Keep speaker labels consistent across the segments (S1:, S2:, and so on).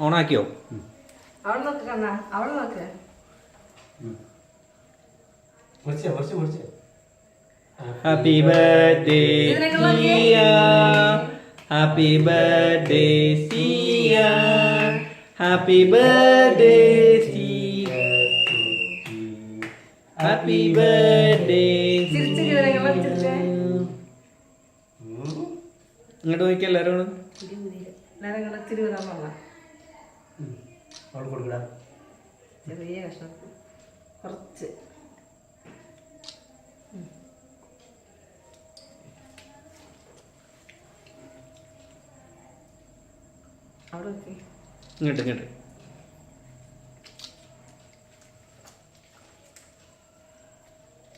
S1: ഓണാക്കിയോ?
S2: അവൾ നോക്ക് കണ്ണ, അവൾ നോക്ക്.
S1: ഹാപ്പി ബർത്ത്ഡേ സിയ, ഹാപ്പി ബർത്ത്ഡേ സിയ, ഹാപ്പി ബർത്ത്ഡേ സിയ, ഹാപ്പി ബർത്ത്ഡേ. ഇങ്ങോട്ട് നോക്കി എല്ലാവരും
S2: ചെറിയ കഷ്ണം കുറച്ച് അവിടെ
S1: ഇങ്ങോട്ട് ഇങ്ങോട്ട്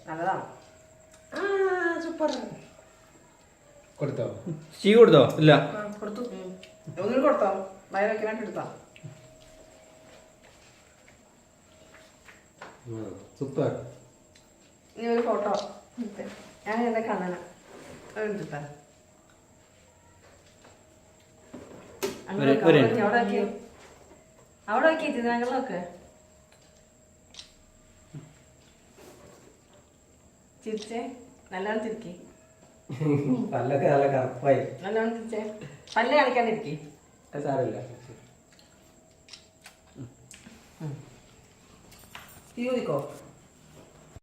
S2: നല്ലതാണ്. സൂപ്പർ.
S3: കൊടുത്തോ?
S1: ചീ കൊടുത്തോ? ഇല്ല,
S2: കൊടുത്തു. ഒന്നും കൊടുത്തോ? വയറ് വെക്കാനായിട്ട് എടുത്തോ?
S3: സൂപ്പർ.
S2: ഇനി ഒരു ഫോട്ടോ ഞാൻ എന്റെ കണ്ണന എടുത്ത അവിടെ വെക്കി ഞങ്ങളൊക്കെ ചിരിച്ചേ, നല്ലോണം തിരിക്കേ,
S3: പല്ലൊക്കെ നല്ല കറുപ്പായി.
S2: നല്ലോണം തിരിച്ചേ, പല്ല് കാണിക്കാണ്ടിരിക്കേ.
S3: സാരമില്ല.
S2: തീ ഊതിക്കോ.